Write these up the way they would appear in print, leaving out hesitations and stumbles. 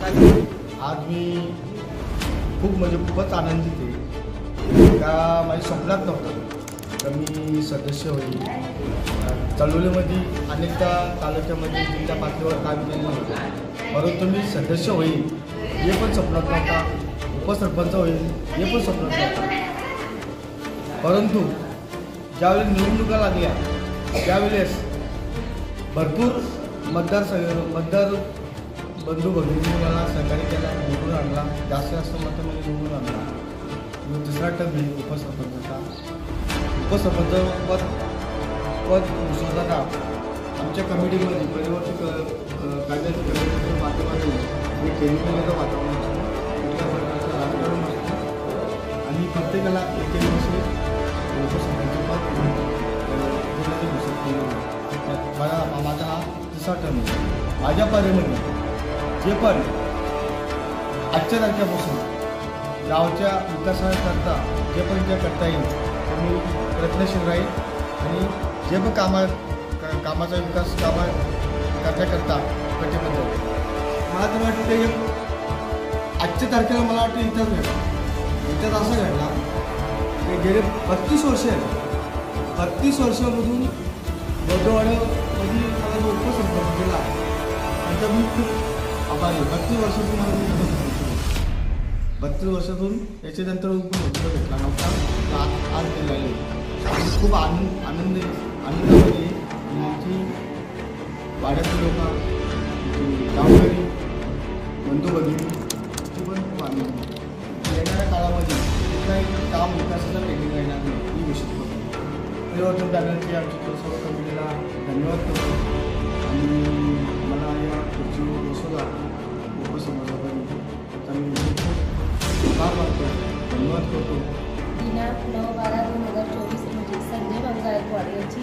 आज मी खूपच आनंदित आहे का माझ्या स्वप्नात नव्हतं तर मी सदस्य होईल। चळवळीमध्ये अनेकदा तालुक्यामध्ये जिल्हा पातळीवर काम केलेलं होतं, परंतु मी सदस्य होईल हे पण स्वप्नात नव्हता, उपसरपंच होईल हे पण स्वप्नात नव्हता। परंतु ज्यावेळी निवडणुका लागल्या त्यावेळेस भरपूर मतदार बंधू भगिनींनी मला सहकार्य केला, निवडून आणला, जास्त मतं मला निवडून आणला। मी दुसरा टर्म घेईल उपसरपंचाचा। उपसरपंच पद घोषणाला आमच्या कमिटीमध्ये परिवर्तित कायद्याच्या कमिटीच्या माध्यमातून मी केलेलं वातावरण असतं, कुठल्या प्रकारचं राजकारण असतं आणि प्रत्येकाला एक वर्ष उपसरपंच पद दिल्याचं घोषित केलं। माझा हा तिसरा टर्म आहे। माझ्या पर्यंत जे पण आजच्या तारखेपासून गावच्या विकासाकरता जे पण जे करता येईल ते मी प्रयत्नशील राहील आणि जे पण कामाचा विकास करण्याकरता कटिबद्ध आहे। मला तर वाटतं आजच्या तारखेला मला वाटतं इतिहास असा घडला की गेले 32 वर्षामधून बौद्धवाड्यामध्ये मला जो उपसरपंच केला त्यांचा मी खूप आभारी आहे। 32 वर्षातून मला 32 वर्षातून याच्यानंतर उपसरपंच भेटला नव्हता, आज ते राहिले। खूप आनंद आमची वाड्यातील लोक गावकरी बंधू भगिनी पण खूप आनंद। येणाऱ्या काळामध्ये कुठलाही काम विकासाचा पेंडिंग राहणार नाही ही निश्चित करतो। परिवर्तन पॅनलची आमच्या सर्व कमिटीला धन्यवाद करतो आणि मला या खुर्चीवर बसवला उपसभापती त्याचा मी खूप आभार मानतो, धन्यवाद करतो। दिनांक 9/12/2024 रोजी संजय गायकवाड यांची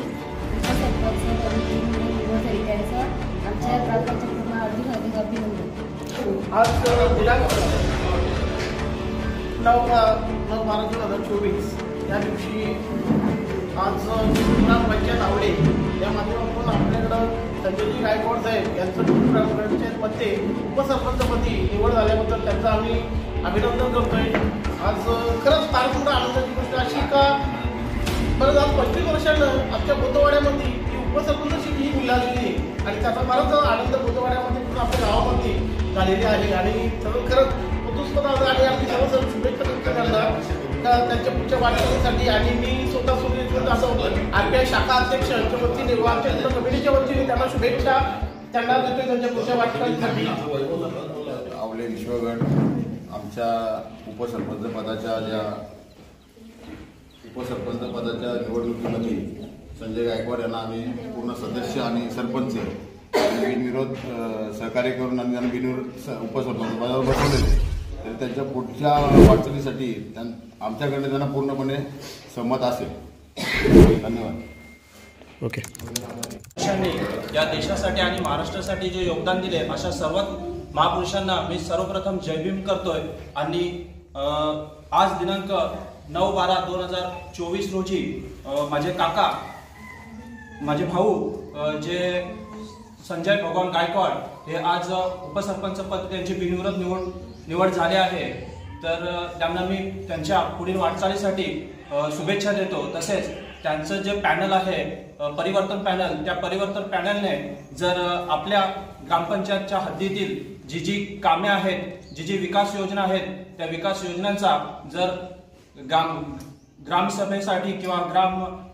उपसरपंच पदाची निवड झाली, त्यांचं आमच्या ग्रामपंचायतीला हार्दिक अभिनंदन। आज दिनांक 9/12/2024 या दिवशी आज ग्रामपंचायत आवडे या माध्यमातून आपल्याकडं संजयजी गायकवाड साहेब यांचं ग्रामपंचायतमध्ये उपसरपंचपदी निवड झाल्याबद्दल त्यांचं आम्ही अभिनंदन करतोय। आज खरंच फार मोठा आनंदाची गोष्ट अशी का बरं आज 35 वर्षानं आमच्या बौद्धवाड्यामध्ये ही उपसरपंचशी ही मिळालेली आहे आणि त्याचा फारच आनंद बौद्धवाड्यामध्ये पण आपल्या गावामध्ये झालेली आहे आणि खरंच मधुस्पद आणि आम्ही सर्व शुभेच्छा व्यक्त करणार त्यांच्या पुढच्या वाटचालीसाठी। आणि मी स्वतः असं RBI शाखा अध्यक्षांच्या वतीने व आमच्या कमिटीच्या वतीने त्यांना शुभेच्छा त्यांना देतोय त्यांच्या पुढच्या वाटचालीसाठी। आवले विश्वगड आमच्या उपसरपंच पदाच्या निवडणुकीमध्ये संजय गायकवाड यांना आम्ही पूर्ण सदस्य आणि सरपंच बिनविरोध सहकार्य करून आणि त्यांना बिनविरोध उपसरपंच पदावर बसवलेले, तर त्यांच्या पुढच्या वाटचालीसाठी आमच्याकडे त्यांना पूर्णपणे सहमत असेल। धन्यवाद। ओके। या देशासाठी आणि महाराष्ट्रासाठी जे योगदान दिले अशा सर्व महापुरुषांना मी सर्वप्रथम जय भीम करतोय आणि आज दिनांक 9/12/2024 रोजी माझे काका माझे भाऊ जे संजय भगवान गायकवाड हे आज उपसरपंच पद त्यांची बिनविरोध निवड झाले आहे, तर त्यांना मी त्यांच्या पुढील वाटचालीसाठी शुभेच्छा देतो। तसेच त्यांचं जे पॅनल आहे परिवर्तन पॅनल, त्या परिवर्तन पॅनलने जर आपल्या ग्रामपंचायतच्या हद्दीतील जी कामे आहेत, जी विकास योजना आहेत, त्या विकास योजनांचा जर ग्रामसभेसाठी किंवा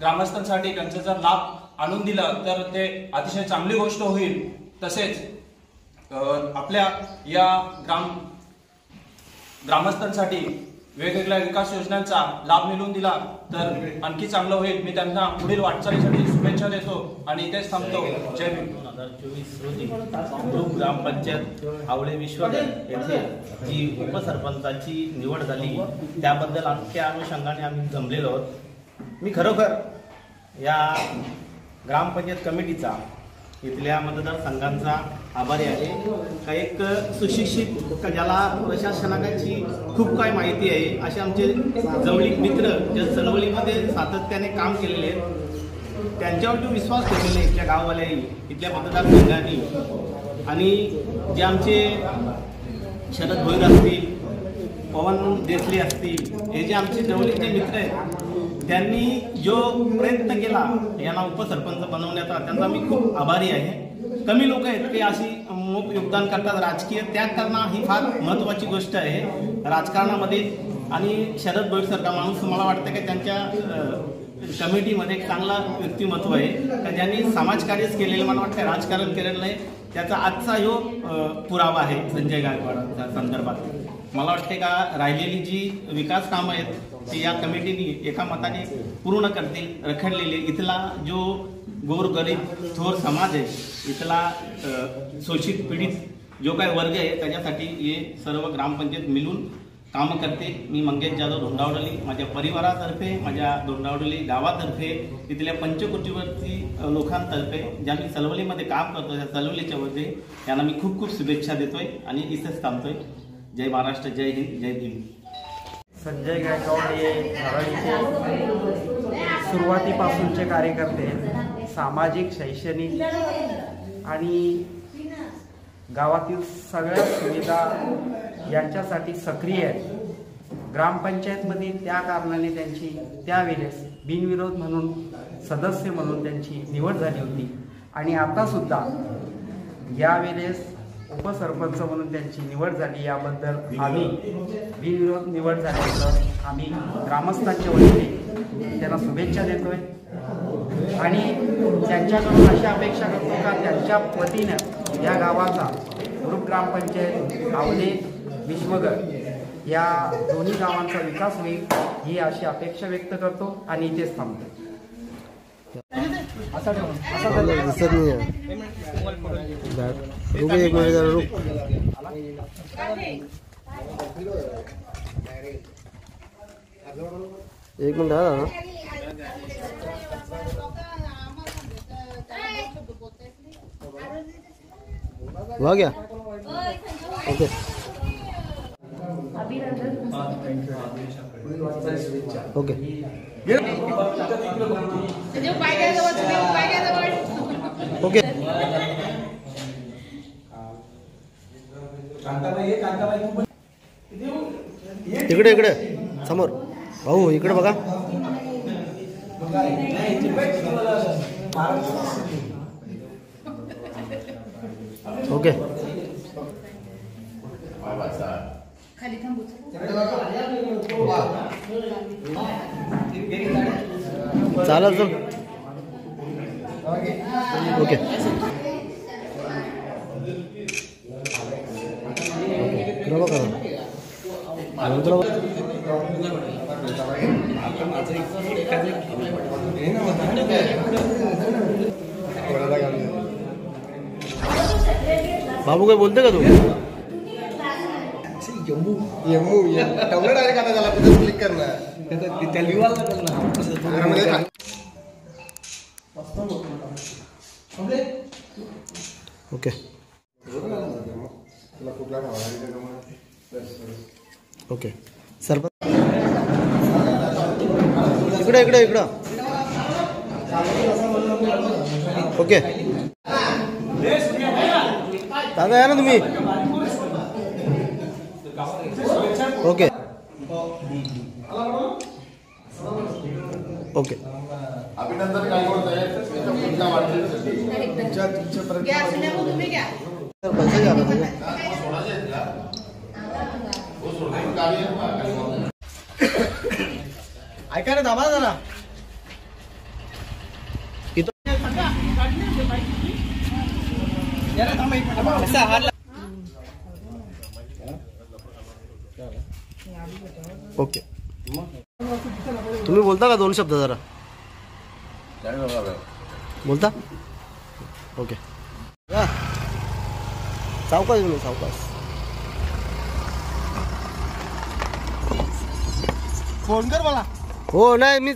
ग्रामस्थांसाठी त्यांचा जर लाभ आणून दिला तर ते अतिशय चांगली गोष्ट होईल। तसेच आपल्या या ग्रामस्थांसाठी वेगवेगळ्या विकास योजनांचा लाभ मिळवून दिला तर आणखी चांगलं होईल। मी त्यांना पुढील वाटचालीसाठी शुभेच्छा देतो आणि इथेच थांबतो। जय भीम। 2024 रोजी ग्रामपंचायत आवळे विश्वगड येथे जी उपसरपंचाची निवड झाली त्याबद्दल त्या अनुषंगाने आम्ही जमलेलो आहोत। मी खरोखर या ग्रामपंचायत कमिटीचा इथल्या मतदारसंघांचा आभारी आहे का एक सुशिक्षित ज्याला प्रशासनाची खूप काय माहिती आहे असे आमचे जवळीक मित्र ज्या चळवळीमध्ये सातत्याने काम केलेले आहेत त्यांच्यावर जो विश्वास ठेवलेला आहे इथल्या गाववाल्याही इथल्या मतदारसंघांनी आणि जे आमचे शरद भोईर असतील, पवन देसले असतील, हे जे आमचे जवळचे मित्र आहेत, त्यांनी जो प्रयत्न केला यांना उपसरपंच बनवण्याचा, त्यांचा मी खूप आभारी आहे. कमी लोक आहेत की अशी मोठं योगदान करतात. राजकीय त्याग करणं ही फार महत्त्वाची गोष्ट आहे राजकारणामध्ये. आणि शरद भोईरसारखा माणूस मला वाटतं की त्यांच्या कमिटीमध्ये एक चांगला व्यक्तिमत्व आहे का ज्यांनी समाजकार्यच केलेलं, मला वाटतं राजकारण केलेलं नाही. त्याचा आजचा ह्यो पुरावा आहे संजय गायकवाडच्या संदर्भात. मला वाटते का राहिलेली जी विकास कामं आहेत ती या कमिटीने एका मताने पूर्ण करतील. रखडलेले इथला जो गोरगरीब थोर समाज आहे, इथला शोषित पीडित जो काही वर्ग आहे, त्याच्यासाठी हे सर्व ग्रामपंचायत मिळून कामं करते. मी मंगेश जाधव धोंडावडली, माझ्या परिवारातर्फे, माझ्या धोंडावडली गावातर्फे, इथल्या पंचकोटीवरती लोकांतर्फे ज्या मी सलवलीमध्ये काम करतो त्या सलवलीच्या वतीने यांना मी खूप खूप शुभेच्छा देतोय आणि इथेच थांबतोय. जय महाराष्ट्र, जय हिंद, जय भीम. संजय गायकवाड हे धारावीचे सुरुवातीपासूनचे कार्यकर्ते, सामाजिक, शैक्षणिक आणि गावातील सगळ्या सुविधा यांच्यासाठी सक्रिय आहेत. ग्रामपंचायतमध्ये त्या कारणाने त्यांची त्यावेळेस बिनविरोध म्हणून सदस्य म्हणून त्यांची निवड झाली होती आणि आतासुद्धा यावेळेस उपसरपंच म्हणून त्यांची निवड झाली. याबद्दल आम्ही बिनविरोध निवड झाल्याचं आम्ही ग्रामस्थांच्या वतीने त्यांना शुभेच्छा देतोय आणि त्यांच्याकडून अशी अपेक्षा करतो का त्यांच्या वतीनं या गावाचा ग्रुप ग्रामपंचायत आवले विश्वगड या दोन्ही गावांचा विकास होईल ही अशी अपेक्षा व्यक्त करतो आणि इथेच थांबतो. एक मिनिट हा हो गया. ओके. ओके. ओके. इकडे इकडे समोर भाऊ, इकडे बघा. ओके. चालेल चल. ओके. बाबू काय बोलते का तू? डायरेक्ट आता त्याला क्लिक करणार. ओके. ओके. सरपंच इकडे इकडे इकडं. ओके. दादा या ना तुम्ही. ओके. ओके. अभिनंदन गायकवाड साहेब याच्या पुढच्या वाटचालीसाठी. ऐका ना, थांबा जरा. ओके. तुम्ही बोलता का 2 शब्द जरा बोलता? ओके. सावकाश तुम्ही, सावकाश. फोन कर मला. हो नाही मी